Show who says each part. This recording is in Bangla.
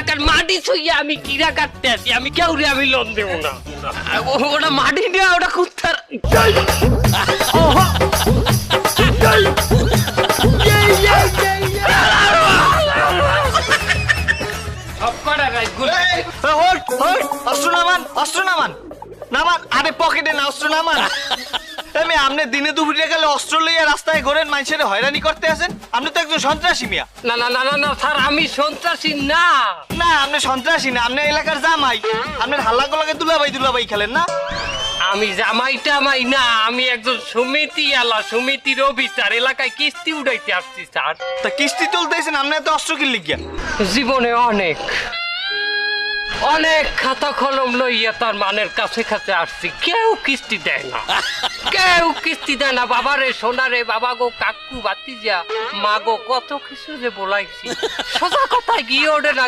Speaker 1: এলাকার মাটি ছুঁয়ে আমি কিরা কাটতে আছি, আমি কেউ রে আমি লোন দেবো না। ওটা মাটি না, ওটা কুত্তার। সব কটা রাইগুলো
Speaker 2: অস্ত্র নামান, অস্ত্র নামান, নামান। আরে পকেটে না, অস্ত্র নামান। আমি আপনি দিনে দুপুরে গেলে অস্ত্র লইয়া রাস্তায় ঘোরেন, মানুষের হয়রানি করতে আছেন। আপনি তো একজন সন্ত্রাসী মিয়া।
Speaker 1: না না না না না স্যার, আমি সন্ত্রাসী না।
Speaker 2: না, আপনি সন্ত্রাসী না, আপনি এলাকার জামাই। আপনার হাল্লা গোলাকে দুলাভাই খেলেন না।
Speaker 1: আমি জামাই টামাই না, আমি একজন সমিতি আলা, সমিতির অফিসার, এলাকায় কিস্তি উঠাইতে আসছি স্যার।
Speaker 2: তা কিস্তি তুলতেছেন, আপনি এত অস্ত্র কিনলে গিয়া?
Speaker 1: জীবনে অনেক অনেক খাতা কলম লইয়া তার মানের কাছে কাছে আসছি, কেউ কিস্তি দেয় না, কেউ কিস্তি দেয় না। বাবারে সোনারে, বাবা গো, কাকু বাতিজা, মা গো, কত কিছু যে বলাইছি, সোজা কথা গিয়ে ওঠে না।